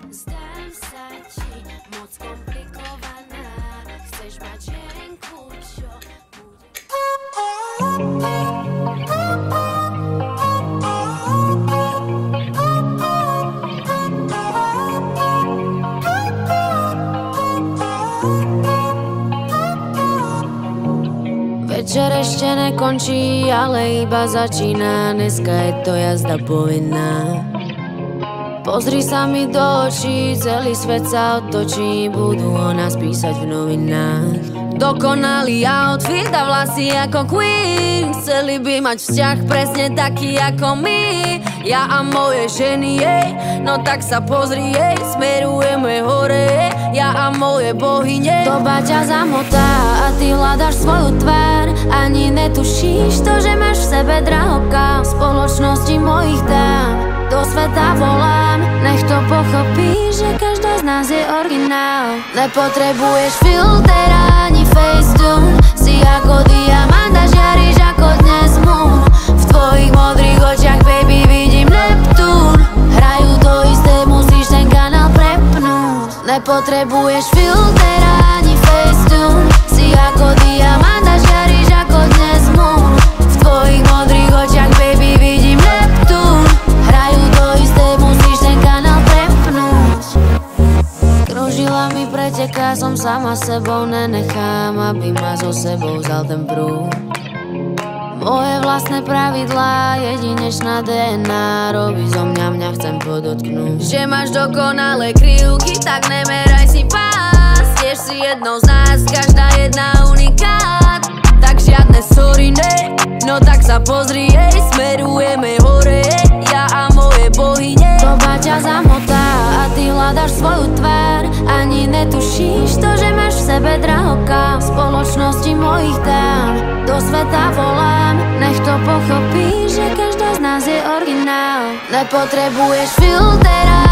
Zdám sa ti moc komplikovaná. Chceš mať ženku, čo bude... Večer ešte nekončí, ale iba začína. Dneska je to jazda povinná. Pozri sa mi do očí, celý svet sa otočí. Budú o nás písať v novinách. Dokonalý outfit a vlasy ako Queen. Chceli by mať vzťah presne taký ako my. Ja a moje ženy, jej. No tak sa pozri, jej. Smerujeme hore, ja a moje bohyne. Doba ťa zamotá a ty hľadaš svoju tvár. Ani netušíš to, že máš v sebe drahokam. V spoločnosti mojich dám do sveta volám. Nech to pochopí, že každá z nás je originál. Nepotrebuješ filter ani facetune. Si ako diamant a žiariš ako dnes moon. V tvojich modrých očiach, baby, vidím Neptún. Hrajú to isté, musíš ten kanál prepnúť. Nepotrebuješ filter ani facetune. Si ako diamant a žiariš ako dnes moon. V tvojich modrých očiach, baby, vidím Neptún. Hrajú to isté, musíš ten kanál prepnúť. Krožila mi preteká, som sama sebou nenechám, aby ma so sebou vzal ten prúd. Moje vlastné pravidlá, jedinečná DNA robí zo mňa, chcem podotknúť. Že máš dokonalé krivky, tak nemeraj si pás. Tiež si jednou z nás, každá jedna unikát. Tak žiadne sorry, ne, no tak sa pozri, jej. Smerujeme hore, ja a moje bohyne. Doba ťa zamotá a ty hľadaš svoju tvár. Ani netušíš to, že máš v sebe drahokam. V spoločnosti mojich dám do sveta volám. Nech to pochopí, že každá z nás je originál. Nepotrebuješ filtera